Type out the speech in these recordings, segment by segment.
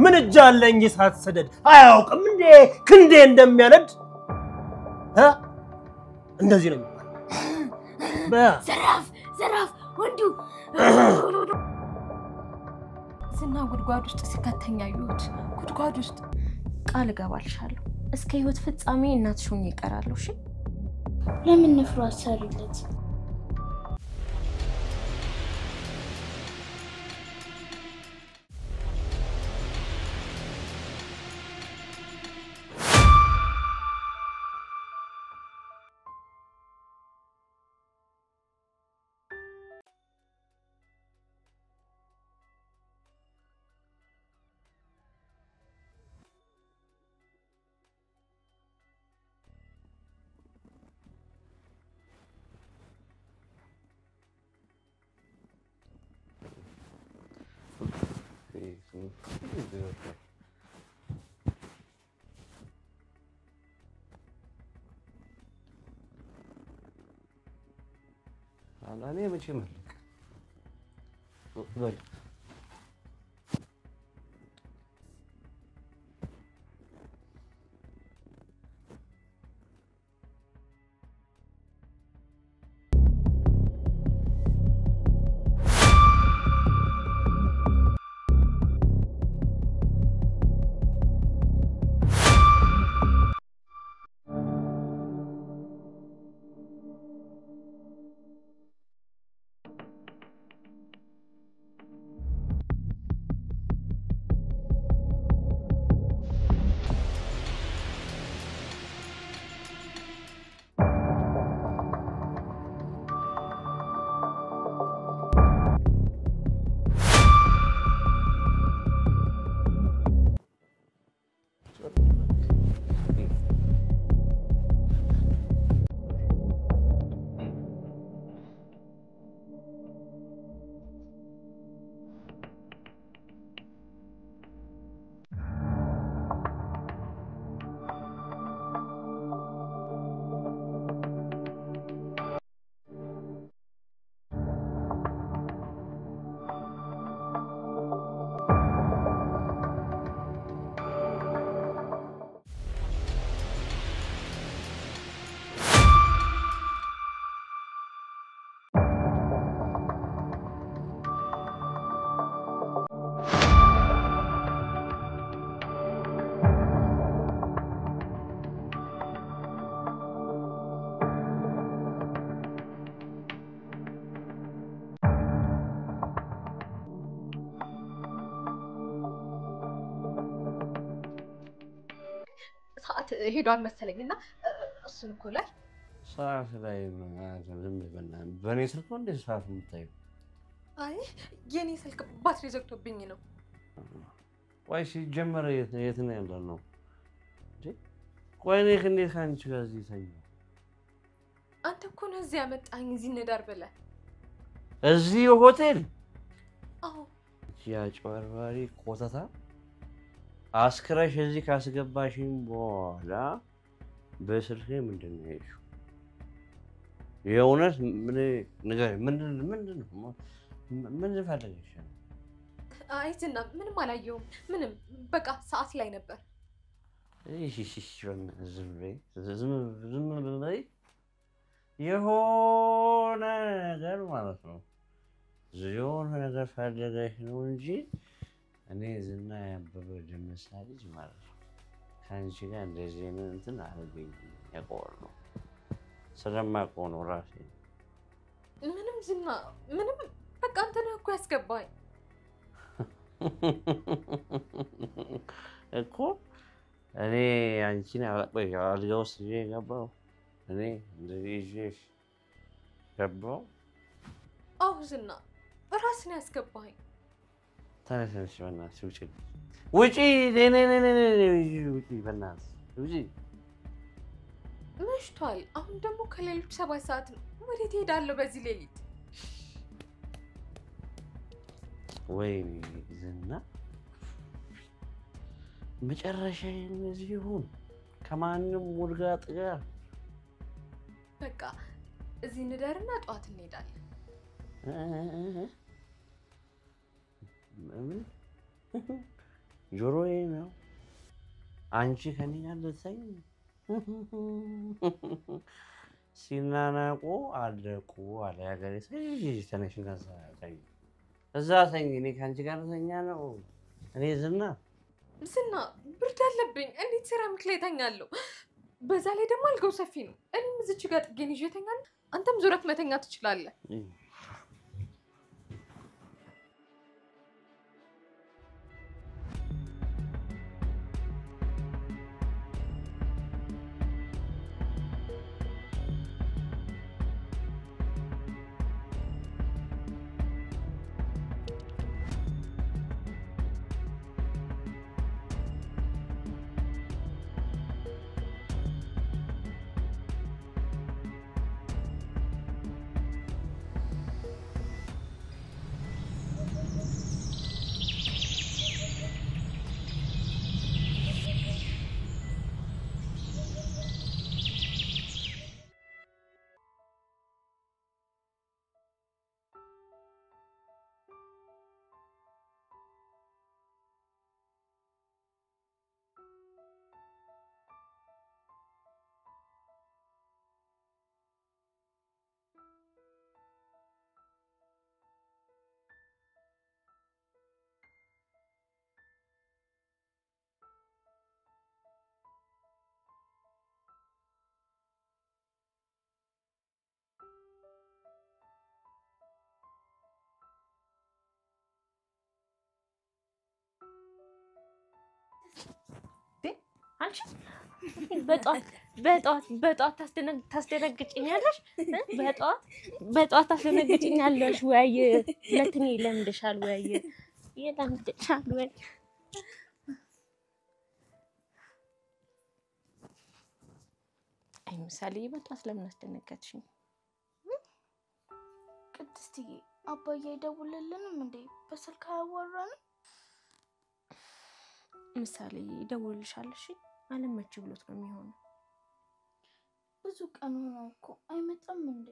ምን እጅ አለኝ እሳት ሰደድ አያውቅም እንዴ ክንዴ እንደሚያነድ እንደዚህ ነው ዘራፍ ወንዱ ስና ጉድጓድ ውስጥ ሲከተኛ ይሁት ጉድጓድ ውስጥ ቃል ገባልሻለሁ እስከ ህይወት ፍጻሜ እናትሽ ሆኜ ይቀራለሁ እሺ ለምን ነፍሩ አሰሪለት أنا ماشي مهلك ضل ሄዷል መሰለኝና እሱን እኮ ላይ ሰዓት ላይ ዝም ብለና በኔ ስልክ እንደ ሰዓት የምታየው አይ የኔ ስልክ ባትሪ ዘግቶብኝ ነው ወይ ሲጀመር የት ነው ያለው እንዴ ቆይ እኔ እንዴት ካንቺ ጋር እዚህ ተኝ አንተ እኮ ነው እዚህ ያመጣኝ እዚህ ነዳር በለ እዚህ ሆቴል አዎ ያ ጨዋርባሪ ቆታታ አስክራሽ እዚህ ካስገባሽኝ በኋላ በስልኬ ምንድነው ያልሽው የእውነት ምን ነገር ምንድነው ምን ፈልገሽ አይ ዝና ምንም አላየሁም ምንም በቃ ሰዓት ላይ ነበር እሺ ዝም በይ የሆነ ነገር ማለት ነው የሆነ ነገር ፈልገሽ ነው እንጂ እኔ ዝና ያበበ ጀመሳልጅ ማለት ነው ካንቺ ጋር እንደዚህ እንትን አልበኝ ያቆር ነው ስለማቆ ነው ራሴ ምንም ዝና ምንም በቃ አንተ ነህ እኮ ያስገባኝ እኮ እኔ አንቺን አላቆይ አልጋውስ ገባው እኔ እንደዚህ ገባው አው ዝና ራስን ያስገባኝ ታነሽ በእናትሽ ውጪ ውጪ በእናትሽ ውጪ መሽቷል አሁን ደግሞ ከሌሊቱ 7 ሰዓት ነው ወዴት ሄዳለሁ በዚህ ሌሊት ወይ ዝና መጨረሻዬ እንደዚህ ይሁን ከማንም ውርጋጥ ጋር በቃ እዚህ እንደርና ጧት እንሄዳለን ጆሮዬ ነው አንቺ ከኔ ጋር ልትተኝ ሲናናቁ አለቁ አለ ያገሬ ተነሽና ተኝ እዛ ተኝ እኔ ካንቺ ጋር ተኛ ነው እኔ ዝና ብርድ አለብኝ እንዴት ሴራሚክ ላይ ተኛለሁ በዛ ላይ ደግሞ አልጋው ሰፊ ነው እኔም እዚች ጋር ጥጌን ይዤ ተኛለሁ አንተም ዙረት መተኛ ትችላለህ አንቺ በጧት ታስደነግጭኛለሽ በጧት ታስደነግጭኛለሽ ወይ ለትኔ ለምደሻል ወይ የለምደሻል ወይ አይ ምሳሌ በጧት ለምን አስደነገጥሽኝ ቅድስትዬ አባዬ አይደውልልንም እንዴ በስልክ አያወራንም ምሳሌ ይደውልልሻል እሺ አለመች ብሎት ነው የሚሆነው ብዙ ቀን ሆነው እኮ አይመጣም እንዴ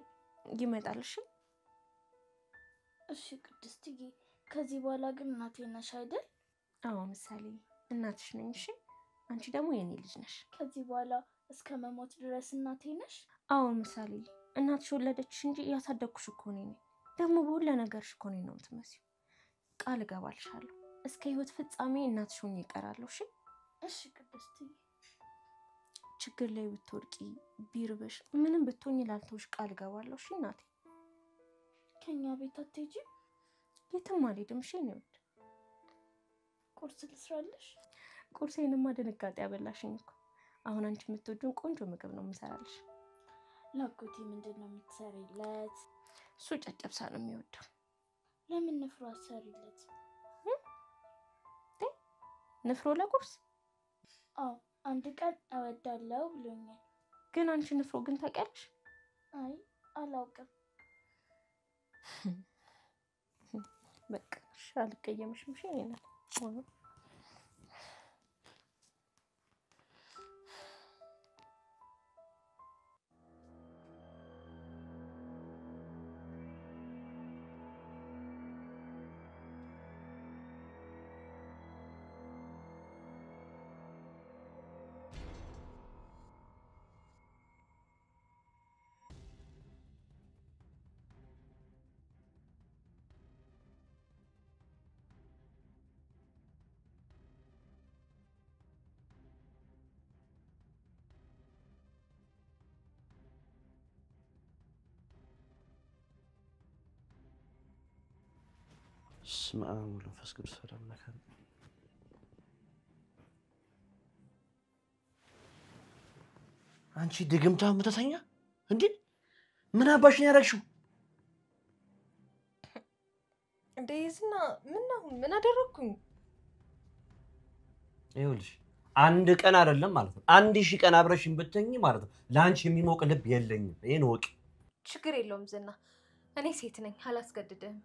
ይመጣል እሺ ቅድስትዬ ከዚህ በኋላ ግን እናቴ ነሽ አይደል አዎ ምሳሌ እናትሽ ነኝ እሺ አንቺ ደግሞ የኔ ልጅ ነሽ ከዚህ በኋላ እስከ መሞት ድረስ እናቴ ነሽ አዎ ምሳሌ እናትሽ ወለደችሽ እንጂ ያሳደግኩሽ እኮ ነኝ ደግሞ በሁሉ ነገርሽ እኮ ነኝ ነው የምትመስዪው ቃል እገባልሻለሁ እስከ ህይወት ፍጻሜ እናትሽ ሆኜ እቀራለሁ እሺ ቅድስትዬ ችግር ላይ ብትወርቂ ቢርብሽ ምንም ብትሆኚ ላልተውሽ ቃል እገባለሁ እሺ እናቴ ከኛ ቤት አትሄጂም የትም አልሄድም እሺ ነው ቁርስ ልስራልሽ ቁርሴንማ ድንጋጤ ያበላሽኝ እኮ አሁን አንቺ የምትወጂውን ቆንጆ ምግብ ነው የምሰራልሽ ላጎቴ ምንድነው የምትሰሪለት እሱ ጨጨብሳ ነው የሚወደው ለምን ንፍሮ አሰሪለት ንፍሮ ለቁርስ አዎ አንድ ቀን አወዳለሁ ብሎኛል ግን አንቺ ንፍሮ ግን ታውቂያለሽ አይ አላውቅም በቃ አልቀየምሽም እሺ እኔና اسم أول فسكر سلام لك አንቺ ድግምታ ምትተኛ እንዴ ምን አባሽ ነው ያረግሽው እንዴ ዝና ምን አደረኩኝ ይኸውልሽ አንድ ቀን አይደለም ማለት ነው 1000 ቀን አብረሽኝ ብትተኝ ማለት ነው ላንቺ የሚሞቅ ልብ የለኝም ይሄን ወቂ ችግር የለውም ዝና እኔ ሴት ነኝ አላስገድድም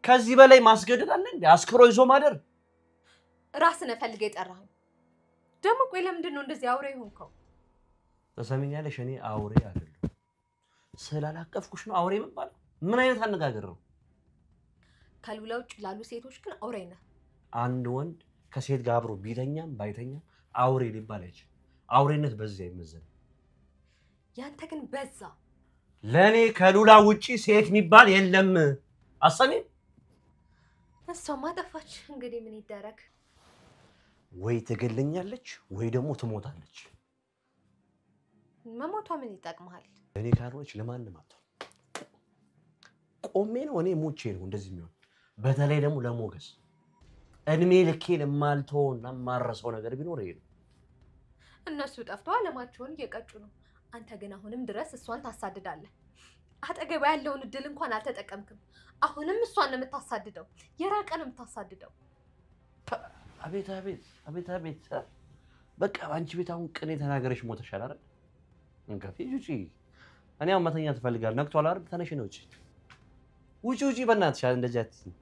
ከዚህ በላይ ማስገደድ አለ እንዴ አስክሮ ይዞ ማደር ራስነ ፈልገ ይጠራኝ ደሞ ቆይ ለምንድን ነው እንደዚህ አውሬ ሆንከው ተሰሚኛለሽ እኔ አውሬ አይደለም ስላላቀፍኩሽ ነው አውሬ መባል ምን አይነት አነጋገር ነው ካልውላ ውጭ ላሉ ሴቶች ግን አውሬ ነህ አንድ ወንድ ከሴት ጋር አብሮ ቢተኛም ባይተኛም አውሬ ሊባል አይችልም። አውሬነት በዚህ አይመዘንም። ያንተ ግን በዛ። ለኔ ከሉላ ውጪ ሴት የሚባል የለም። አሰሚ እሷማ ጠፋች። እንግዲህ ምን ይደረግ? ወይ ትገለኛለች ወይ ደግሞ ትሞታለች። መሞቷ ምን ይጠቅማል? እኔ ካልሆነች ለማንም አትሆን። ቆሜ ነው እኔ ሞቼ ነው እንደዚህ የሚሆን። በተለይ ደግሞ ለሞገስ እድሜ ልኬ ለማልተውና ማረሰው ነገር ቢኖር ይሄ ነው። እነሱ ጠፍተው አለማቸውን እየቀጩ ነው። አንተ ግን አሁንም ድረስ እሷን ታሳድዳለህ። አጠገባ ያለውን እድል እንኳን አልተጠቀምክም። አሁንም እሷን ነው የምታሳድደው። የራቀ ነው የምታሳድደው። አቤት አቤት አቤት አቤት። በቃ አንቺ ቤት አሁን ቅኔ ተናገረሽ ሞተሻል አይደል? እንከፊ ውጪ። እኔ አሁን መተኛ ትፈልጋለህ? ነክቷል አይደል? ተነሽ ነው ውጪ። ውጪ ውጪ በእናትሽ እንደዚህ አትይኝ።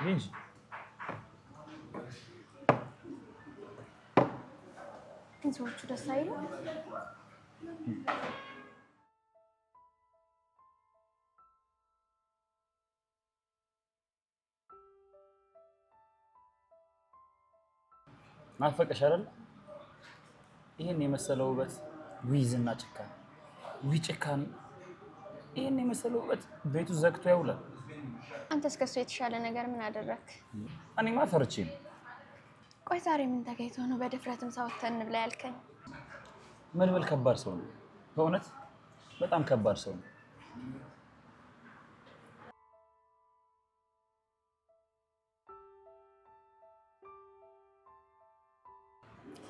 Vinci. ሰዎቹ ደስ አይሉም? ናፈቀሽ አይደል? ይሄን የመሰለው ውበት ዊዝና ጭካኔ ጭካኔ ይሄን የመሰለው ውበት ቤቱ ዘግቶ ያውላል። አንተስ ከሱ የተሻለ ነገር ምን አደረክ? እኔማ ፈርቼ ነው። ቆይ ዛሬ ምን ተገይቶ ነው በድፍረትም ሳወተን ብላ ያልከኝ? መልበል ከባድ ሰው ነው። በእውነት በጣም ከባድ ሰው ነው።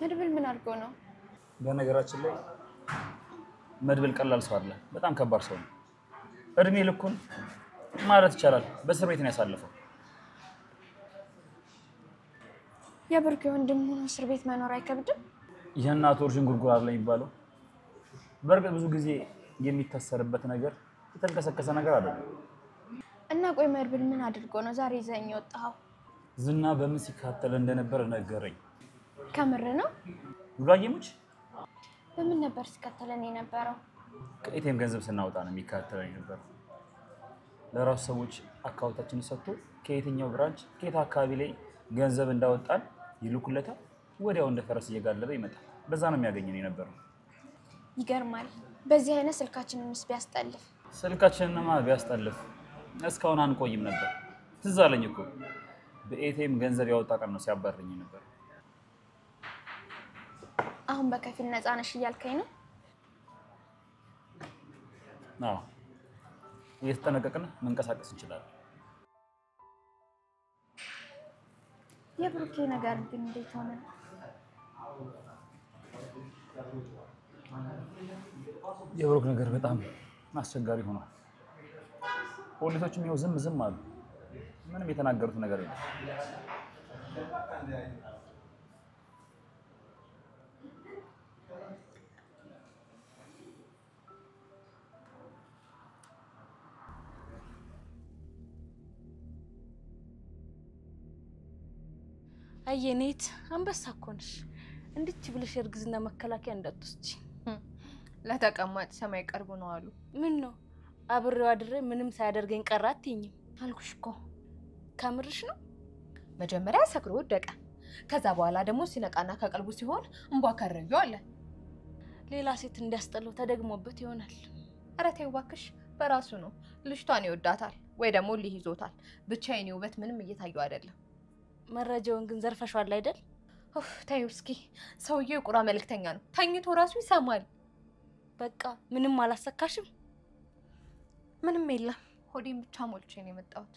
መድብል ምን አድርጎ ነው? በነገራችን ላይ መድብል ቀላል ሰው አይደለም። በጣም ከባድ ሰው ነው። እድሜ ልኩን ማለት ይቻላል በእስር ቤት ነው ያሳለፈው። የብሩክ ወንድም ሆኖ እስር ቤት መኖር አይከብድም? የእናቱ ወርሽን ጉርጉር አለ የሚባለው በርግጥ ብዙ ጊዜ የሚታሰርበት ነገር የተንከሰከሰ ነገር አይደለም። እና ቆይ መድብል ምን አድርጎ ነው ዛሬ ይዘኝ ወጣው? ዝና በምን ሲካተል እንደነበር ነገረኝ። ከምር ነው? ሉላየሙች በምን ነበር ሲከተለን የነበረው? ከኤቲኤም ገንዘብ ስናወጣ ነው የሚካተለን የነበረው። ለራሱ ሰዎች አካውንታችንን ሰጥቶ ከየትኛው ብራንች ከየት አካባቢ ላይ ገንዘብ እንዳወጣን ይልኩለታል። ወዲያው እንደ ፈረስ እየጋለበ ይመጣል። በዛ ነው የሚያገኘን የነበረው። ይገርማል። በዚህ አይነት ስልካችንንስ ቢያስጠልፍ? ስልካችንንማ ቢያስጠልፍ እስካሁን አንቆይም ነበር። ትዝ አለኝ እኮ በኤቲኤም ገንዘብ ያወጣ ቀን ነው ሲያባረኝ ነበር። አሁን በከፊል ነፃ ነሽ እያልከኝ ነው? አዎ፣ እየተጠነቀቅን መንቀሳቀስ እንችላለን። የብሩኬ ነገር ግን እንዴት ሆነ? የብሩክ ነገር በጣም አስቸጋሪ ሆኗል። ፖሊሶችም ይኸው ዝም አሉ። ምንም የተናገሩት ነገር የለም። አየኔት አንበሳ እኮ ነሽ። እንድች ብለሽ እርግዝና መከላከያ እንዳትወስጂ። ለተቀማጭ ሰማይ ቀርቦ ነው አሉ። ምን ነው አብሬው አድሬ ምንም ሳያደርገኝ ቀረ አትይኝም? አልኩሽ እኮ። ከምርሽ ነው? መጀመሪያ ሰክሮ ወደቀ። ከዛ በኋላ ደግሞ ሲነቃና ከቀልቡ ሲሆን እንቧ ከረዩ አለ። ሌላ ሴት እንዲያስጠላው ተደግሞበት ይሆናል። ኧረ ተይው እባክሽ፣ በራሱ ነው። ልጅቷን ይወዳታል ወይ ደግሞ ሊይዞታል። ብቻ የኔ ውበት ምንም እየታየው አይደለም። መረጃውን ግን ዘርፈሻል አይደል? ተይው እስኪ። ሰውዬው የቁራ መልእክተኛ ነው። ተኝቶ ራሱ ይሰማል። በቃ ምንም አላሰካሽም? ምንም የለም። ሆዴን ብቻ ሞልቼ ነው የመጣሁት።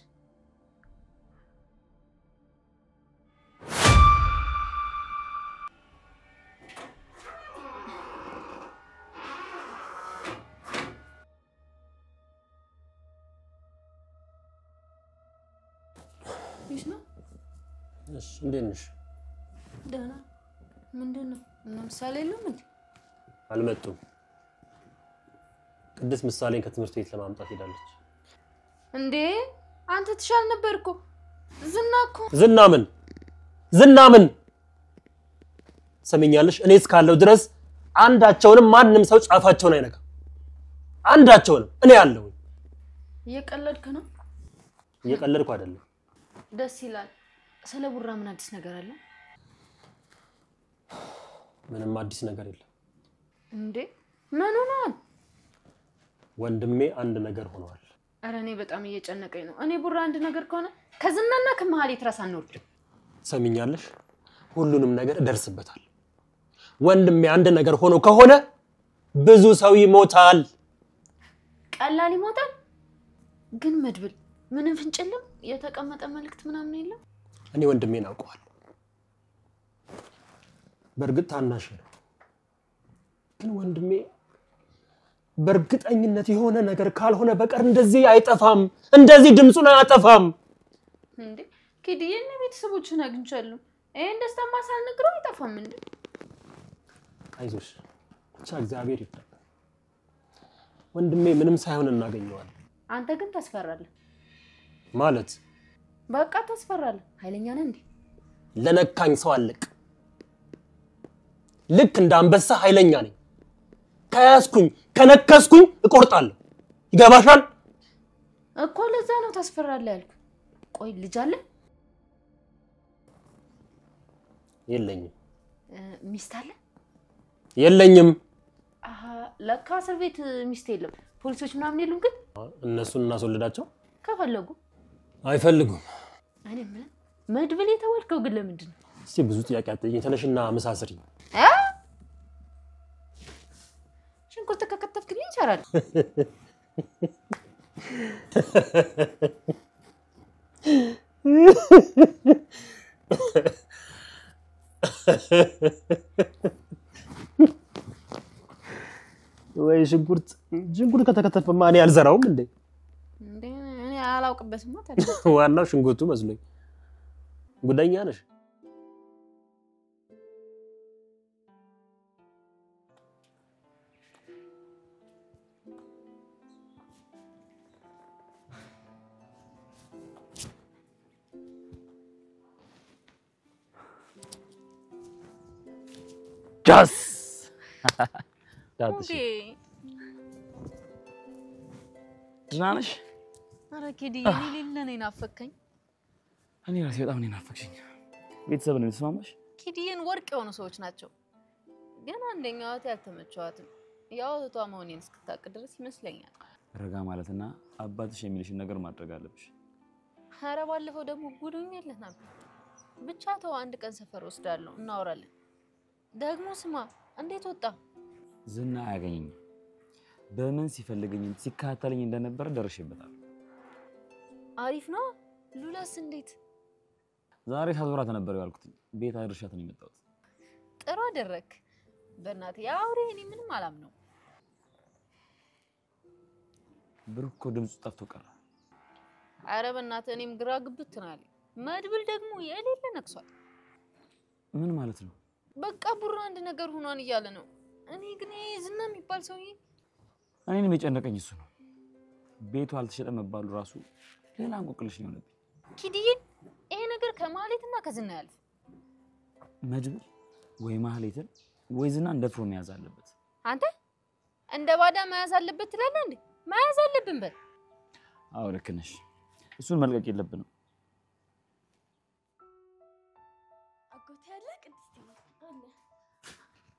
ይሽ ነው? እሺ፣ እንዴት ነሽ? ደህና። ምንድን ነው? እና ምሳሌ የለም እንዴ? አልመጡም። ቅድስ ምሳሌን ከትምህርት ቤት ለማምጣት ሄዳለች። እንዴ አንተ ትሻል ነበርኩ። ዝና ምን ሰምኛለሽ? እኔ እስካለው ድረስ አንዳቸውንም ማንንም ሰው ጫፋቸውን አይነካ። አንዳቸውንም እኔ ያለው እየቀለድክ ነው? እየቀለድኩ አይደለም። ደስ ይላል። ስለ ቡራ ምን አዲስ ነገር አለ? ምንም አዲስ ነገር የለም። እንዴ ምን ሆኗል? ወንድሜ አንድ ነገር ሆኗል። አረ እኔ በጣም እየጨነቀኝ ነው። እኔ ቡራ አንድ ነገር ከሆነ ከዝናና ከመሃል ይትራስ አንወርድ። ሰምኛለሽ? ሁሉንም ነገር እደርስበታል። ወንድሜ አንድ ነገር ሆኖ ከሆነ ብዙ ሰው ይሞታል። ቀላል ይሞታል? ግን መድብል ምንም ፍንጭልም የተቀመጠ መልእክት ምናምን የለም? እኔ ወንድሜን አውቀዋለሁ። በርግጥ ታናሽ ነው። ግን ወንድሜ በርግጠኝነት የሆነ ነገር ካልሆነ በቀር እንደዚህ አይጠፋም። እንደዚህ ድምጹን አያጠፋም። እንዴ ኪዲየን ቤተሰቦችን አግኝቻለሁ። ይሄን ደስታ ማሳል ነግረው አይጠፋም እንዴ? አይዞሽ ብቻ እግዚአብሔር ይርዳል። ወንድሜ ምንም ሳይሆን እናገኘዋለን። አንተ ግን ታስፈራለህ ማለት በቃ ታስፈራለህ። ኃይለኛ ነህ እንዴ? ለነካኝ ሰው አለቅ። ልክ እንደ አንበሳ ኃይለኛ ነኝ። ከያዝኩኝ ከነከስኩኝ እቆርጣለሁ። ይገባሻል? እኮ ለዛ ነው ታስፈራለህ ያልኩ። ቆይ ልጅ አለ? የለኝም። ሚስት አለ? የለኝም። አሃ ለካ እስር ቤት ሚስት የለም። ፖሊሶች ምናምን የሉም ግን? እነሱን እናስወልዳቸው ከፈለጉ። አይፈልጉም። እኔ ምን መድብል የተወልከው ግን ለምንድን ነው? እስቲ ብዙ ጥያቄ አትጠይቂኝ። ተነሽና መሳስሪ። ሽንኩርት ከከተፍክልኝ ይቻላል። ወይ ሽንኩርት ከተከተፈማ እኔ አልዘራውም እንዴ? እኔ አላውቅበትም ማለት ዋናው ሽንኩርቱ መስሎኝ። ጉደኛ ነሽ። ጃስ ዳትሽ ድናነሽ? አረ ኪዲ የኔ ሌለ ነው ናፈከኝ። እኔ ራሴ በጣም ነው ናፈክሽኝ። ቤተሰብ ነው ተስማማሽ? ኪዲየን ወርቅ የሆኑ ሰዎች ናቸው። ግን አንደኛው እህት ያልተመቸዋትም ያው እህቷ መሆኔን እስክታውቅ ድረስ ይመስለኛል። ረጋ ማለትና አባትሽ የሚልሽን ነገር ማድረግ አለብሽ። አረ ባለፈው ደግሞ ጉዱኝልህ ነበር። ብቻ ተው አንድ ቀን ሰፈር ወስዳለሁ እናወራለን። ደግሞ ስማ እንዴት ወጣ? ዝና አያገኘኝ። በምን ሲፈልገኝ ሲካተለኝ እንደነበር ደርሼበታል። አሪፍ ነው። ሉላስ እንዴት? ዛሬ ሳዞራት ነበር ያልኩት። ቤት አድርሻት ነው የመጣሁት። ጥሩ አደረክ። በእናቴ ያውሬ እኔ ምንም አላምነው። ብሩክ ድምፁ ጠፍቶ ቀረ። አረ በእናቴ እኔም ግራ ግብት ነው ያለኝ። መድብል ደግሞ የሌለ ነክሷል። ምን ማለት ነው? በቃ ቡራ አንድ ነገር ሆኗን እያለ ነው። እኔ ግን ዝና የሚባል ሰውዬ እኔንም የጨነቀኝ እሱ ነው። ቤቱ አልተሸጠ መባሉ ራሱ ሌላ እንቆቅልሽ ነው የሆነብኝ። ኪዲዬ ይሄ ነገር ከማህሌትና ከዝና ያልፍ። መድብል ወይ ማህሌትን ወይ ዝናን ደፍሮ መያዝ አለበት። አንተ እንደ ባዳ መያዝ አለበት ትላለህ እንዴ? መያዝ አለብን በል። አዎ ልክ ነሽ። እሱን መልቀቅ የለብንም። አጎት ያለ ቅድስት አለ።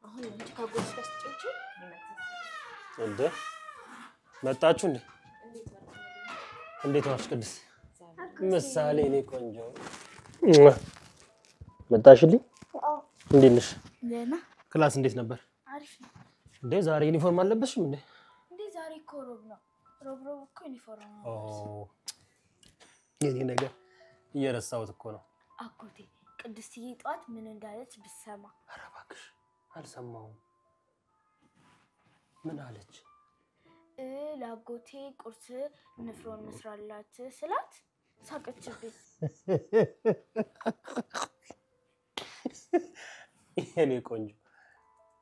አሁን ልጅ ካጎት ጋስጨውጪ እንዴ መጣችሁ እንዴ? እንዴት ዋልሽ ቅድስት? ምሳሌ እኔ ቆንጆ መጣሽልኝ? አዎ እንዴት ነሽ? ደህና። ክላስ እንዴት ነበር? አሪፍ ነው። እንዴ ዛሬ ዩኒፎርም አለበስሽም እንዴ? እንዴ ዛሬ እኮ ሮብ ነው። ሮብ እኮ ዩኒፎርም ነው። የኔ ነገር እየረሳሁት እኮ ነው። አጎቴ ቅድስትዬ ጧት ምን እንዳለች ብሰማ። ኧረ እባክሽ አልሰማሁም። ምን አለች? ለአጎቴ ቁርስ ንፍሮን መስራላት ስላት ሳቀችብኝ። የኔ ቆንጆ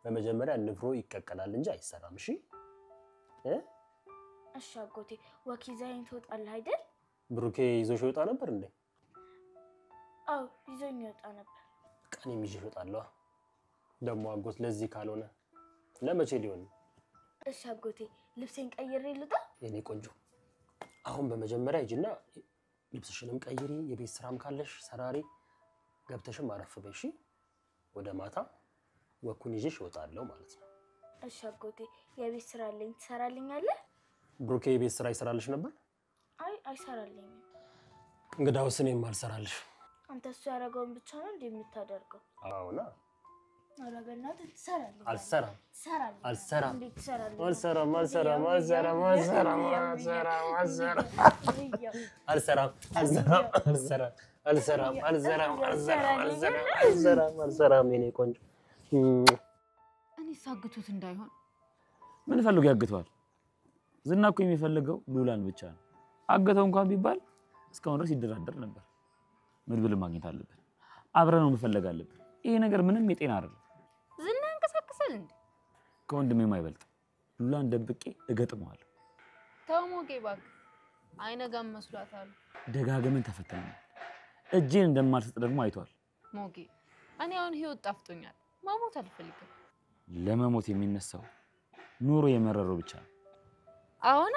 በመጀመሪያ ንፍሮ ይቀቀላል እንጂ አይሰራም። እሺ እሺ አጎቴ ወክ ይዘኸኝ ትወጣለህ አይደል? ብሩኬ ይዞሽ ይወጣ ነበር እንዴ? አዎ ይዞኝ ይወጣ ነበር። ቀኔም ይዤሽ እወጣለሁ። ደግሞ አጎት ለዚህ ካልሆነ ለመቼ ሊሆን? እሺ አጎቴ ልብሴን ቀይሬ ልውጣ? የኔ ቆንጆ አሁን በመጀመሪያ ሂጂና ልብስሽንም ቀይሪ፣ የቤት ስራም ካለሽ ሰራሪ፣ ገብተሽም አረፍ በይ። እሺ ወደ ማታ ወኩን ይዤሽ እወጣለሁ ማለት ነው። እሺ አጎቴ የቤት ስራ አለኝ ትሰራልኛለህ? ብሩኬ የቤት ስራ ይሰራልሽ ነበር? አይ አይሰራልኝም። እንግዳውስ እኔም አልሰራልሽ። አንተ እሱ ያደረገውን ብቻ ነው እንዴ የምታደርገው? አዎና። ኧረ በእናትህ ትሰራለህ? አልሰራም ትሰራለህ? አልሰራም እንዴት ትሰራለህ? አልሰራም አልሰራም አልሰራም አልሰራም አልሰራም አልሰራም አልሰራም አልሰራም አልሰራም አልሰራም አልሰራም አልሰራም አልሰራም አልሰራም የኔ ቆንጆ። እኔ ሳግቱት እንዳይሆን ምን ፈልጎ ያግተዋል? ዝና እኮ የሚፈልገው ሉላን ብቻ ነው። አገተው እንኳን ቢባል እስካሁን ድረስ ይደራደር ነበር። መድብል ማግኘት አለበት። አብረን ነው መፈለግ አለበት። ይሄ ነገር ምንም የጤና አይደለም። ዝና እንቀሳቀሳል እንዴ? ከወንድሜም አይበልጥ። ሉላን ደብቄ እገጥመዋለሁ። ተው ሞጌ እባክህ፣ አይነጋም መስሏታል። ደጋግመን ተፈተነናል። እጄን እንደማልሰጥ ደግሞ አይቷል። ሞጌ እኔ አሁን ህይወት ጣፍጦኛል። መሞት አልፈልግም። ለመሞት የሚነሳው ኑሮ የመረረው ብቻ ነው። አሁን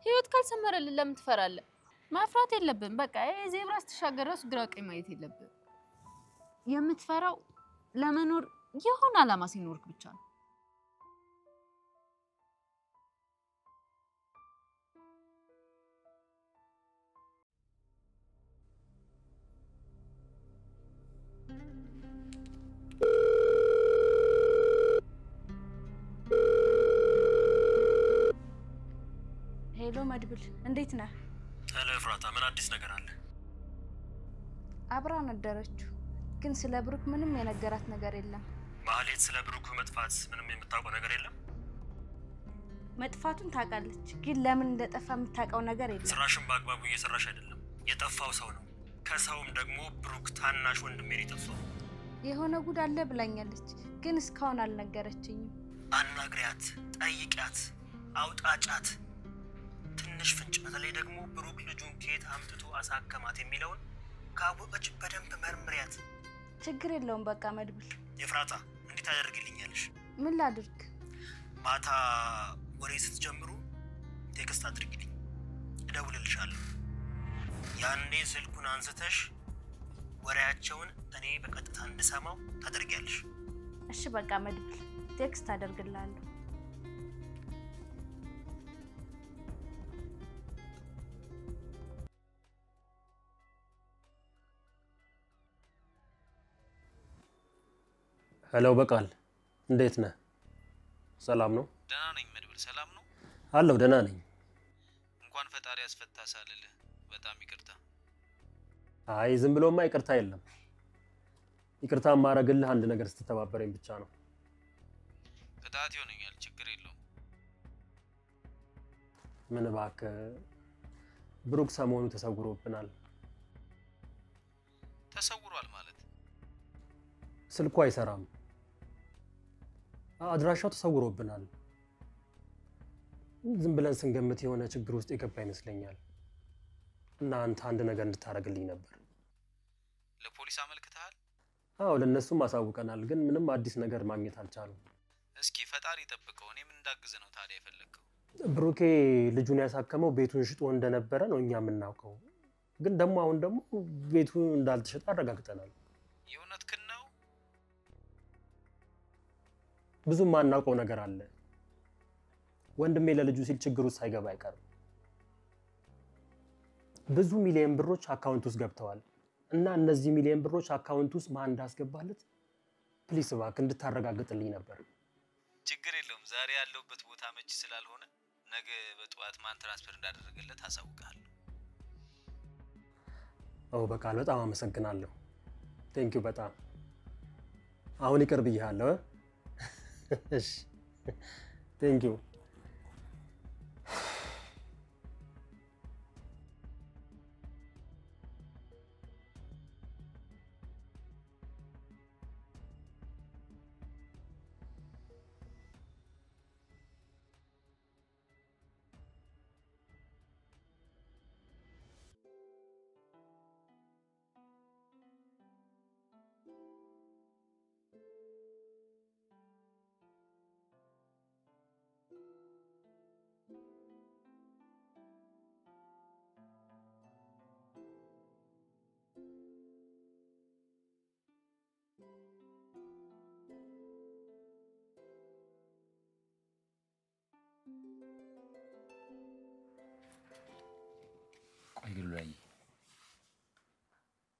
ህይወት ካልሰመረልን ለምን ትፈራለህ? ማፍራት የለብን። በቃ ዜብራ ስትሻገር ራሱ ግራ ቀኝ ማየት የለብን። የምትፈራው ለመኖር የሆነ አላማ ሲኖርክ ብቻ ነው። ሄሎ መድብል እንዴት ነህ? ሄሎ ፍራታ፣ ምን አዲስ ነገር አለ? አብራ ነበረችው ግን ስለ ብሩክ ምንም የነገራት ነገር የለም። ማህሌት ስለ ብሩክ መጥፋት ምንም የምታውቀው ነገር የለም? መጥፋቱን ታውቃለች ግን ለምን እንደጠፋ የምታውቀው ነገር የለም። ስራሽን በአግባቡ እየሰራሽ አይደለም። የጠፋው ሰው ነው። ከሰውም ደግሞ ብሩክ ታናሽ ወንድሜ ነው የጠፋው። የሆነ ጉድ አለ ብላኛለች ግን እስካሁን አልነገረችኝም። አናግሪያት፣ ጠይቂያት፣ አውጣጫት። ትንሽ ፍንጭ፣ በተለይ ደግሞ ብሩክ ልጁን ከየት አምጥቶ አሳከማት የሚለውን ካወቀች በደንብ መርምሪያት። ችግር የለውም በቃ መድብል። የፍራታ እንዴት አደርግልኛለሽ? ምን ላድርግ? ማታ ወሬ ስትጀምሩ ቴክስት አድርጊልኝ፣ እደውልልሻለሁ። ያኔ ስልኩን አንስተሽ ወሬያቸውን እኔ በቀጥታ እንድሰማው ታደርጊያለሽ። እሺ በቃ መድብል ቴክስት አደርግልሃለሁ። ሄሎ በቃል፣ እንዴት ነህ? ሰላም ነው? ደህና ነኝ መድብል። ሰላም ነው? አለሁ ደህና ነኝ። እንኳን ፈጣሪ ያስፈታ ሳልልህ በጣም ይቅርታ። አይ ዝም ብሎማ ይቅርታ የለም። ይቅርታ ማረግልህ አንድ ነገር ስትተባበረኝ ብቻ ነው። ቅጣት ይሆነኛል፣ ችግር የለውም። ምን እባክህ፣ ብሩክ ሰሞኑ ተሰውሮብናል። ተሰውሯል ማለት? ስልኩ አይሰራም፣ አድራሻው ተሰውሮብናል። ዝም ብለን ስንገምት የሆነ ችግር ውስጥ የገባ ይመስለኛል እና አንተ አንድ ነገር እንድታረግልኝ ነበር። ለፖሊስ አመልክተሃል? አዎ ለነሱም አሳውቀናል፣ ግን ምንም አዲስ ነገር ማግኘት አልቻሉም። እስኪ ፈጣሪ ይጠብቀው። እኔ ምን እንዳግዝ ነው ታዲያ የፈለግከው? ብሩኬ ልጁን ያሳከመው ቤቱን ሽጦ እንደነበረ ነው እኛ የምናውቀው፣ ግን ደግሞ አሁን ደግሞ ቤቱ እንዳልተሸጠ አረጋግጠናል። የእውነትህን ነው? ብዙም ማናውቀው ነገር አለ። ወንድሜ ለልጁ ሲል ችግር ውስጥ ሳይገባ አይቀርም። ብዙ ሚሊዮን ብሮች አካውንት ውስጥ ገብተዋል እና እነዚህ ሚሊዮን ብሮች አካውንት ውስጥ ማን እንዳስገባለት ፕሊስ እባክህ እንድታረጋግጥልኝ ነበር። ችግር የለውም። ዛሬ ያለውበት ቦታ መች ስላልሆነ ነገ በጠዋት ማን ትራንስፈር እንዳደረገለት አሳውቃለሁ። በቃ በጣም አመሰግናለሁ። ቴንክ ዩ በጣም። አሁን ይቅር ብዬሃለሁ። እሺ ቴንክ ዩ።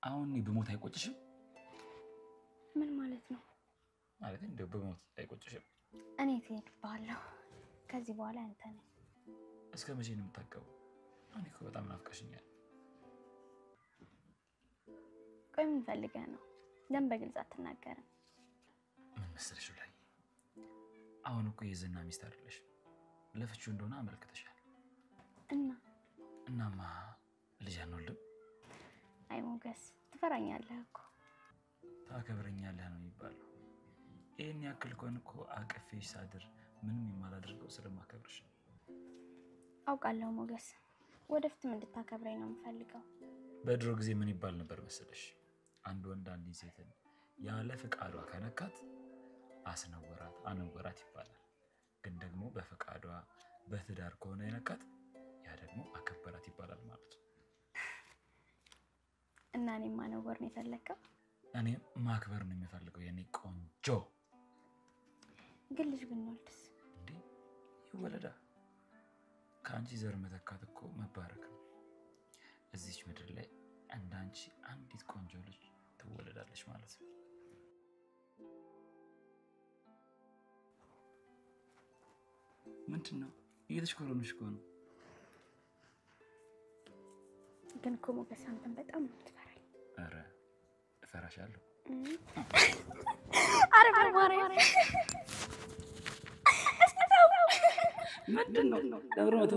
አሁን በሞት አይቆጭሽም? ምን ማለት ነው? ማለት እንደው በሞት አይቆጭሽም? እኔ ትሄድባለሁ። ከዚህ በኋላ አንተ ነህ። እስከ መቼ ነው የምታገበው? እኔ እኮ በጣም ናፍቀሽኛል። ቆይ ምን ፈልገህ ነው? ለምን በግልጽ አትናገርም? ምን መሰለሽ ላይ አሁን እኮ የዝና ሚስት አይደለሽ። ለፍቺው እንደሆነ አመልክተሻል። እናማ ልጅ አንወልድም? አይ ሞገስ ትፈራኛለህ እኮ። ታከብረኛለህ ነው የሚባለው። ይሄን ያክል እኮ አቅፌሽ ሳድር ምንም የማላደርገው ስለማከብርሽ። አውቃለሁ ሞገስ፣ ወደፊትም እንድታከብረኝ ነው የምፈልገው። በድሮ ጊዜ ምን ይባል ነበር መሰለሽ? አንድ ወንድ አንዲት ሴትን ያለ ፍቃዷ ከነካት አነወራት ይባላል። ግን ደግሞ በፍቃዷ በትዳር ከሆነ የነካት ያ ደግሞ አከበራት ይባላል ማለት ነው። እና እኔ ማነወር ነው የፈለከው? እኔ ማክበር ነው የምፈልገው የኔ ቆንጆ። ግን ልጅ ብንወልድስ? እንዴ ይወለዳ። ከአንቺ ዘር መተካት እኮ መባረክ ነው። እዚች ምድር ላይ እንዳንቺ አንዲት ቆንጆ ልጅ ትወለዳለች ማለት ነው። ምንድነው እየተሽኮረመሽ እኮ ነው? ግን እኮ ሞገስ አንተን በጣም ነው የምትፈራኝ። ኧረ እፈራሻለሁ። ኧረ በማርያም ምንድነው ደብረመቶ?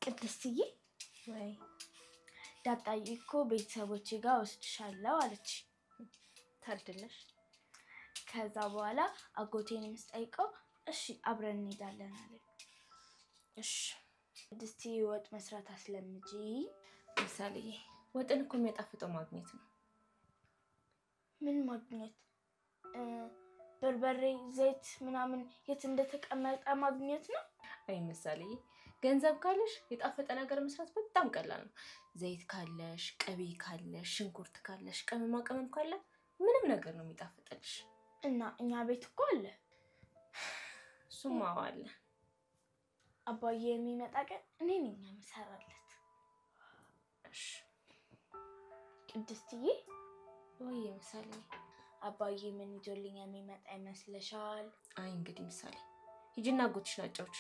ቅድስትዬ ወይ ዳጣዬ እኮ ቤተሰቦቼ ጋር ወስድሻለሁ አለች። ታድለሽ። ከዛ በኋላ አጎቴን ምስጠይቀው እሺ አብረን እንሄዳለን አለ። እሺ ቅድስትዬ ወጥ መስራት አስለምጂ። ምሳሌ ወጥን እኮ የሚያጣፍጠው ማግኘት ነው። ምን ማግኘት? በርበሬ፣ ዘይት ምናምን የት እንደተቀመጠ ማግኘት ነው? አይ ምሳሌ ገንዘብ ካለሽ የጣፈጠ ነገር መስራት በጣም ቀላል ነው። ዘይት ካለሽ፣ ቅቤ ካለሽ፣ ሽንኩርት ካለሽ፣ ቅመማ ቅመም ካለ ምንም ነገር ነው የሚጣፍጥልሽ። እና እኛ ቤት እኮ አለ። እሱማ አለ። አባዬ የሚመጣ ቀን እኔ ነኝ የምሰራለት። እሺ ቅድስትዬ ወይ ምሳሌ አባዬ ምን ይዞልኝ የሚመጣ ይመስልሻል? አይ እንግዲህ ምሳሌ ሂጂና አጎትሽ ናጫውች።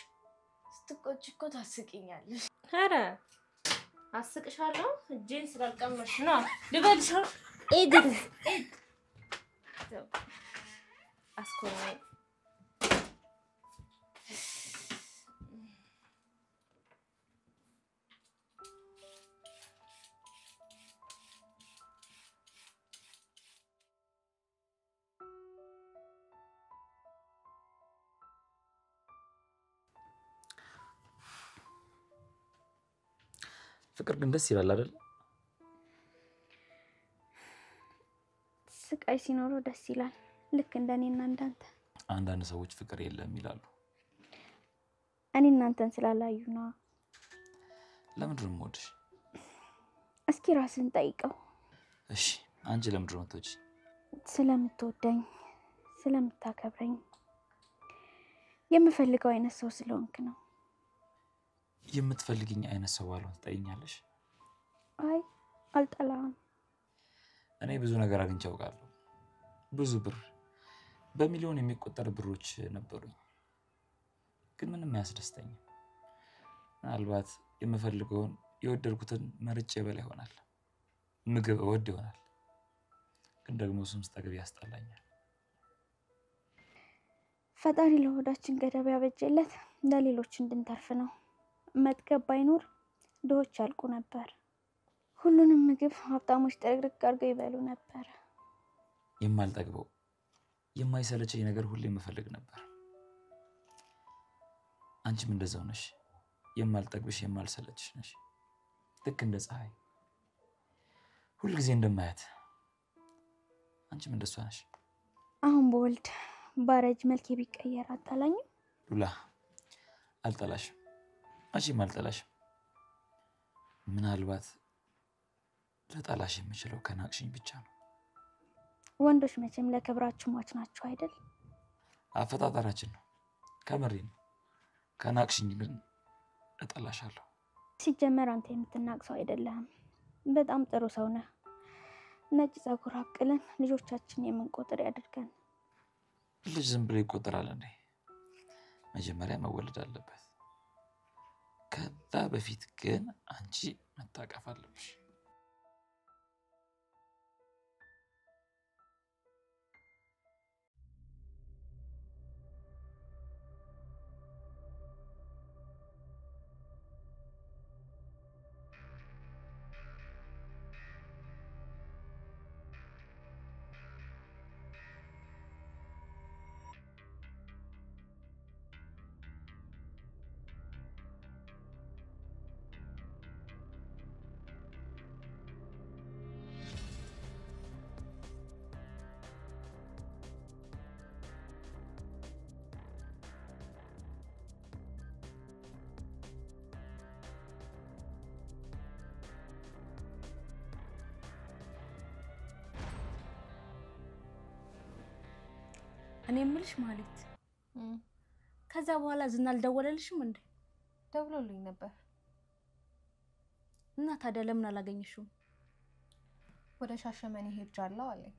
ስትቆጭ እኮ ታስቂኛለሽ። ኧረ አስቅሻለሁ። እጄን ስላልቀመሽ ነው ልበልሽ። እግድ አስኮራይ ፍቅር ግን ደስ ይላል አይደል? ስቃይ ሲኖረው ደስ ይላል። ልክ እንደኔና እንዳንተ። አንዳንድ ሰዎች ፍቅር የለም ይላሉ። እኔ እናንተን ስላላዩ ነው። ለምንድን ነው የምወድሽ? እስኪ ራስን ጠይቀው። እሺ አንቺ ለምንድን ነው የምትወጂኝ? ስለምትወደኝ፣ ስለምታከብረኝ፣ የምፈልገው አይነት ሰው ስለሆንክ ነው። የምትፈልጊኝ አይነት ሰው ባልሆን ትጠይኛለሽ? አይ አልጠላም። እኔ ብዙ ነገር አግኝቼ አውቃለሁ። ብዙ ብር፣ በሚሊዮን የሚቆጠር ብሮች ነበሩኝ። ግን ምንም አያስደስተኝም። ምናልባት የምፈልገውን የወደድኩትን መርጬ በላ ይሆናል። ምግብ እወድ ይሆናል። ግን ደግሞ እሱም ስጠግብ ያስጠላኛል። ፈጣሪ ለሆዳችን ገደብ ያበጀለት ለሌሎች እንድንተርፍ ነው። መጥገብ ባይኖር ድሆች ያልቁ ነበር። ሁሉንም ምግብ ሀብታሞች ጥርግርግ አድርገው ይበሉ ነበር። የማልጠግበው የማይሰለቸኝ ነገር ሁሌ የምፈልግ ነበር። አንቺም እንደዛው ነሽ። የማልጠግብሽ የማልሰለችሽ ነሽ። ልክ እንደ ፀሐይ ሁልጊዜ እንደማያት አንቺም እንደሷ ነሽ። አሁን በወልድ ባረጅ መልኬ ቢቀየር አጣላኝም? ሉላ አልጠላሽም፣ መቼም አልጠላሽም። ምናልባት ልጠላሽ የምችለው ከናቅሽኝ ብቻ ነው። ወንዶች መቼም ለክብራችሁ ሟች ናቸው አይደል? አፈጣጠራችን ነው። ከምሬ ነው። ከናቅሽኝ ግን እጠላሻለሁ። ሲጀመር አንተ የምትናቅ ሰው አይደለህም። በጣም ጥሩ ሰው ነህ። ነጭ ጸጉር አቅለን ልጆቻችን የምንቆጥር ያድርገን። ልጅ ዝም ብሎ ይቆጠራል እንዴ? መጀመሪያ መወለድ አለበት። ከዛ በፊት ግን አንቺ መታቀፍ አለብሽ። እኔ የምልሽ ማለት ከዛ በኋላ ዝና አልደወለልሽም እንዴ? ደውሎልኝ ነበር። እና ታዲያ ለምን አላገኘሽውም? ወደ ሻሸመኔ ሄጃለሁ አለኝ።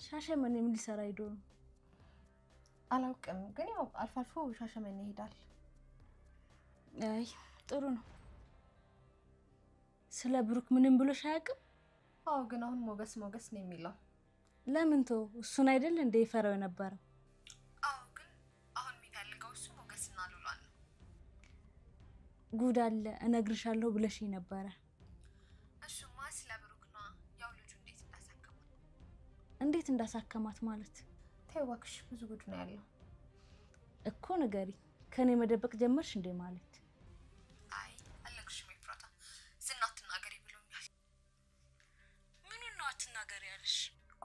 ሻሸመኔ ምን ሊሰራ ሄዶ ነው? አላውቅም፣ ግን ያው አልፎ አልፎ ሻሸመኔ ይሄዳል። አይ ጥሩ ነው። ስለ ብሩክ ምንም ብሎሽ አያውቅም? አዎ፣ ግን አሁን ሞገስ ሞገስ ነው የሚለው። ለምን ተው? እሱን አይደል እንደ ይፈራው የነበረው? አዎ፣ ግን አሁን የሚፈልገው እሱ ሞገስና ሉላን ነው። ጉድ አለ እነግርሻለሁ ብለሽኝ ነበረ። እሱማ ስለ ብሩክ ነው። ያው ልጁ እንዴት እንዳሳከማት ማለት? ተይ እባክሽ፣ ብዙ ጉድ ነው ያለው እኮ ንገሪ። ከኔ መደበቅ ጀመርሽ እንዴ ማለት? አይ አለቅሽም ኤፍራታ፣ ዝና አትናገሪ ብሎኛል። ምኑን ነው አትናገሪ ያለሽ?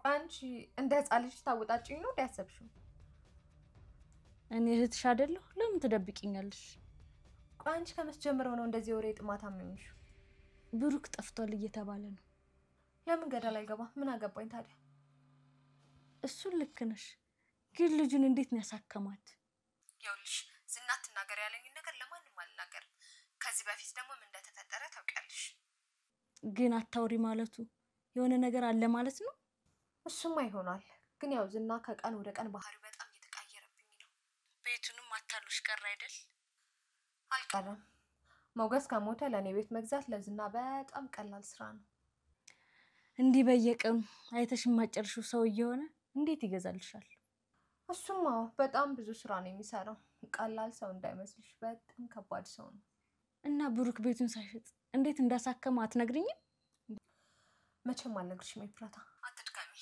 አንቺ እንደ ህፃን ልጅ ታወጣጭኝ ነው ያሰብሽው? እኔ እህትሽ አይደለሁ? ለምን ትደብቂኛለሽ? አንቺ ከመስጀምረው ነው እንደዚህ ወሬ ጥማት አመኝሽ? ብሩክ ጠፍቷል እየተባለ ነው። ለምን ገደል አይገባ? ምን አገባኝ ታዲያ? እሱን ልክ ነሽ፣ ግን ልጁን እንዴት ነው ያሳከማት? ይኸውልሽ ዝና አትናገር ያለኝ ነገር ለማንም አልናገርም። ከዚህ በፊት ደግሞ ምን እንደተፈጠረ ታውቂያለሽ። ግን አታውሪ ማለቱ የሆነ ነገር አለ ማለት ነው? እሱማ ይሆናል፣ ግን ያው ዝና ከቀን ወደ ቀን ባህሪው በጣም እየተቀየረብኝ ነው። ቤቱንም አታሉሽ ቀር አይደል? አልቀረም። ሞገስ ከሞተ ለኔ ቤት መግዛት ለዝና በጣም ቀላል ስራ ነው። እንዲህ በየቀኑ አይተሽ ማጨርሽው ሰው እየሆነ እንዴት ይገዛልሻል? እሱማ በጣም ብዙ ስራ ነው የሚሰራው። ቀላል ሰው እንዳይመስልሽ፣ በጣም ከባድ ሰው ነው። እና ብሩክ ቤቱን ሳይሸጥ እንዴት እንዳሳከመ አትነግሪኝም? መቼም አልነግርሽም ኤፍራታ፣ አትድከሚ።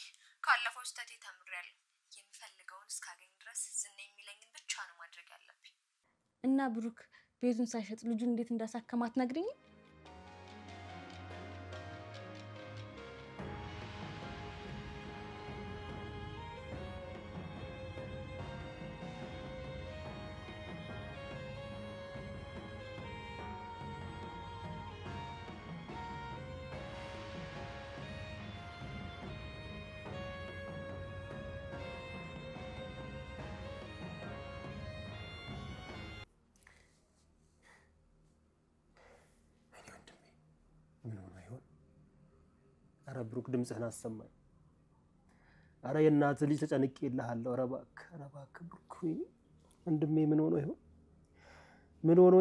ካለፈው ስህተቴ ተምሬያለሁ። የምፈልገውን እስካገኝ ድረስ ዝና የሚለኝን ብቻ ነው ማድረግ ያለብኝ። እና ብሩክ ቤቱን ሳይሸጥ ልጁን እንዴት እንዳሳከመ አትነግሪኝም? አረ ብሩክ ድምጽህን አሰማኝ። አረ የእናት ልጅ ተጨንቄልሃለሁ። አረ እባክህ ብሩክ ወንድሜ ምን ሆኖ ይሆን? ምን ሆኖ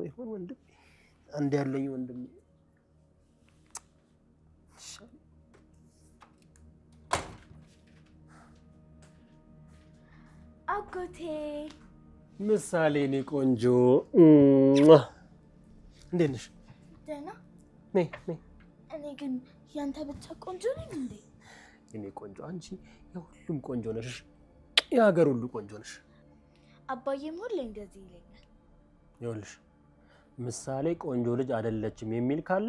ይሆን ወንድሜ? አንድ ያለኝ ወንድሜ አጎቴ ምሳሌ፣ እኔ ቆንጆ እንዴት ነሽ? ደህና ነይ ነይ። እኔ ግን ያንተ ብቻ ቆንጆ ነኝ እንዴ? እኔ ቆንጆ አንቺ የሁሉም ቆንጆ ነሽ። የሀገር ሁሉ ቆንጆ ነሽ። አባዬም ሁሌ እንደዚህ ይለኛል። ይኸውልሽ ምሳሌ ቆንጆ ልጅ አይደለችም የሚል ካለ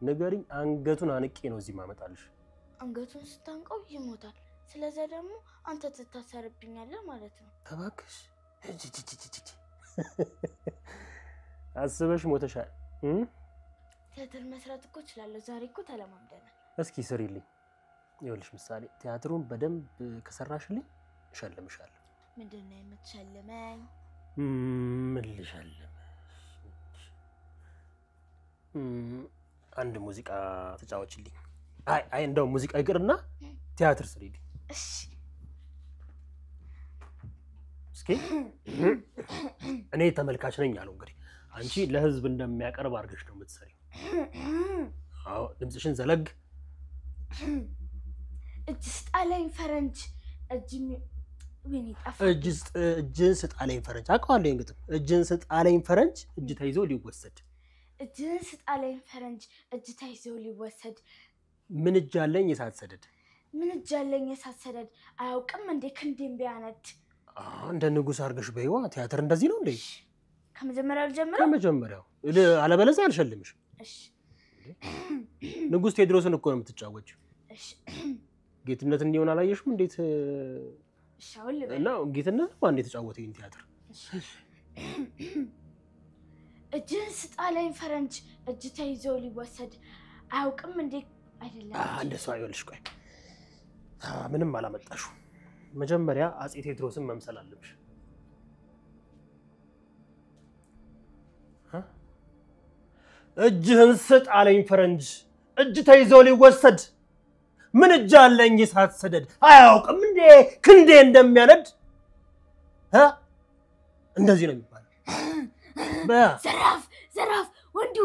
ንገሪኝ፣ አንገቱን አንቄ ነው እዚህ ማመጣልሽ። አንገቱን ስታንቀው ይሞታል። ስለዚህ ደግሞ አንተ ትታሰርብኛለህ ማለት ነው። ተባክሽ አስበሽ ሞተሻል። ቲያትር መስራት እኮ እችላለሁ። ዛሬ እኮ ተለማምደናል። እስኪ ስሪልኝ። ይኸውልሽ ምሳሌ ቲያትሩን በደንብ ከሰራሽልኝ እሸልምሻለሁ። ምንድን ነው የምትሸልመኝ? ምን ልሸልምሽ? አንድ ሙዚቃ ተጫወችልኝ። አይ እንደው ሙዚቃ ይቅርና ቲያትር ስሪልኝ። እሺ እስኪ እኔ ተመልካች ነኝ አለው። እንግዲህ አንቺ ለህዝብ እንደሚያቀርብ አድርገሽ ነው የምትሰሪው። አዎ ድምፅሽን ዘለግ። እጅ ስጣለኝ ፈረንጅ እጅን ስጣለኝ ፈረንጅ አውቀዋለሁ። እንግዲህ እጅን ስጣለኝ ፈረንጅ እጅ ተይዞ ሊወሰድ። እጅን ስጣለኝ ፈረንጅ እጅ ተይዞ ሊወሰድ። ምን እጅ አለኝ የሳት ሰደድ። ምን እጅ አለኝ የሳት ሰደድ። አያውቅም እንዴ ክንዴን ቢያነድ። እንደ ንጉስ አድርገሽ በይዋ። ቲያትር እንደዚህ ነው እንዴ? ከመጀመሪያው ልጀምረው? ከመጀመሪያው አለበለዚያ አልሸልምሽ። እሺ ንጉስ ቴዎድሮስን እኮ ነው የምትጫወችው። እሺ ጌትነት እንዲሆን አላየሽም እንዴት? እሺ አሁን ልበል እና ጌትነት ማን የተጫወተው ይሄን ቲያትር? እጅን ስጣለኝ ፈረንጅ እጅ ተይዞ ሊወሰድ። አያውቅም እንዴ? አይደለም እንደሱ አይወልሽ። ቆይ ምንም አላመጣሽው። መጀመሪያ አጼ ቴዎድሮስን መምሰል አለብሽ። እጅህን ስጥ አለኝ ፈረንጅ እጅ ተይዞ ሊወሰድ። ምን እጅ አለኝ የሳት ሰደድ። አያውቅም እንዴ ክንዴ እንደሚያነድ። እንደዚህ ነው የሚባለው። ዘራፍ ዘራፍ ወንዱ።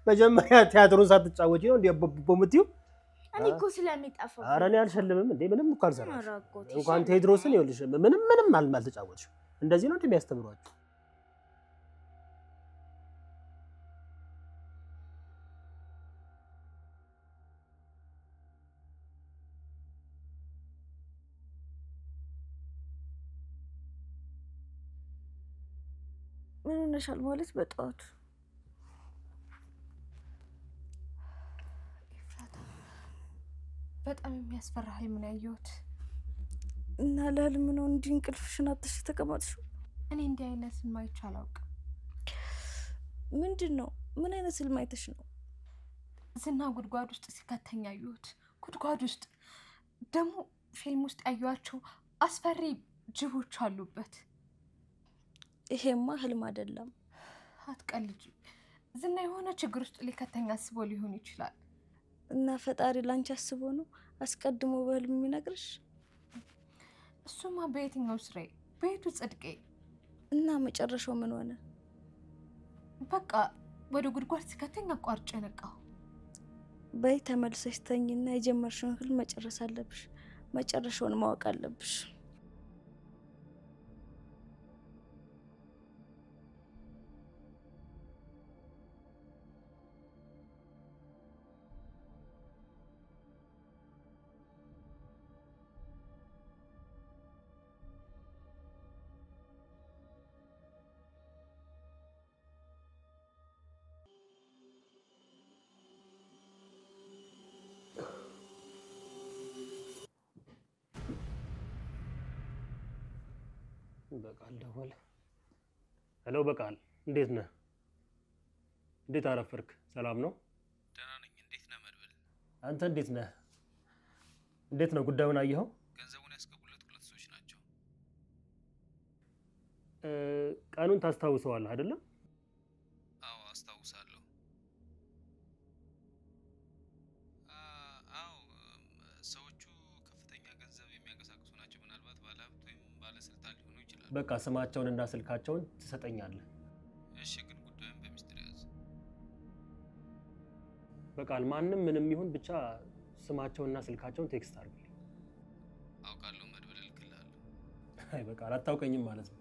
መጀመሪያ ቲያትሩን ሳትጫወቺ ነው እንዴ ቦምቲው? እኔ እኮ ስለሚጣፋው። ኧረ እኔ አልሸልምም እንዴ ምንም እኮ አልሰራሽ። እንኳን ቴዎድሮስን ይኸውልሽ ምንም አልተጫወትሽም። እንደዚህ ነው እንደሚያስተምሯችሁ። ምን ሆነሻል ማለት በጠዋቱ? በጣም የሚያስፈራ ህልም ነው ያየሁት። እና ለህልም ነው እንዲህ እንቅልፍሽን አጥተሽ ተቀማጥሽው? እኔ እንዲህ አይነት ህልም አይቼ አላውቅም። ምንድን ነው? ምን አይነት ህልም አይተሽ ነው? ዝና ጉድጓድ ውስጥ ሲከተኝ ያየሁት። ጉድጓድ ውስጥ ደግሞ ፊልም ውስጥ ያየኋቸው አስፈሪ ጅቦች አሉበት። ይሄማ ህልም አይደለም። አትቀልጂ። ዝና የሆነ ችግር ውስጥ ሊከተኝ አስቦ ሊሆን ይችላል። እና ፈጣሪ ላንቺ አስቦ ነው አስቀድሞ በህልም የሚነግርሽ? እሱማ በየትኛው ስራዬ በየቱ ጽድቄ። እና መጨረሻው ምን ሆነ? በቃ ወደ ጉድጓድ ሲከተኝ አቋርጬ ነቃሁ። በይ ተመልሰሽ ተኝና የጀመርሽውን ህልም መጨረስ አለብሽ። መጨረሻውን ማወቅ አለብሽ። በቃል ደወለ። ሄሎ በቃል እንዴት ነህ? እንዴት አረፈርክ? ሰላም ነው? ደህና ነኝ። እንዴት ነህ መድብል? አንተ እንዴት ነህ? እንዴት ነው ጉዳዩን አየኸው? ገንዘቡን ያስገቡለት 2 ሰዎች ናቸው። ቀኑን ታስታውሰዋለህ አይደለም? አዎ አስታውሳለሁ። አዎ ሰዎቹ ከፍተኛ ገንዘብ የሚያንቀሳቅሱ ናቸው። ምናልባት ባለሀብት ወይም ባለስልጣን ሊሆኑ ይችላሉ። በቃ ስማቸውንና ስልካቸውን ትሰጠኛለህ። እሺ፣ ግን ጉዳዩን በሚስጥር ያዝ። በቃል ማንም ምንም ይሁን ብቻ ስማቸውንና ስልካቸውን ቴክስት አድርግልኝ። አውቃለሁ መድብል፣ እልክልሃለሁ። አይ በቃል አታውቀኝም ማለት ነው።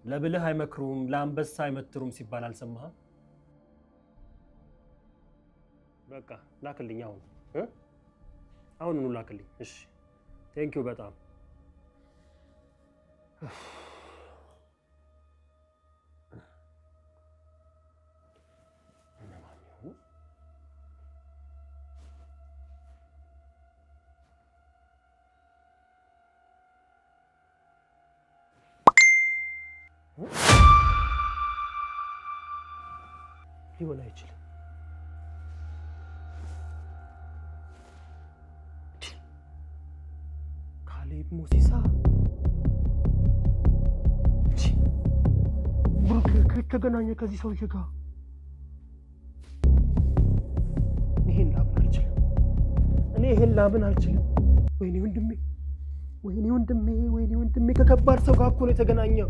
ለብልህ አይመክሩም ለአንበሳ አይመትሩም ሲባል አልሰማህም? በቃ ላክልኝ አሁን ላክልኝ። እሺ ቴንክ ዩ በጣም ሊሆን አይችልም። ካሌብ ሞሲሳ ብሩክ ከተገናኘ ከዚህ ሰውዬ ጋር ይሄን ላምን አልችልም። ወይኔ ወንድሜ ከከባድ ሰው ጋር እኮ ነው የተገናኘው።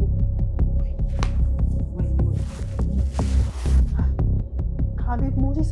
ካሌብ ሞሲሳ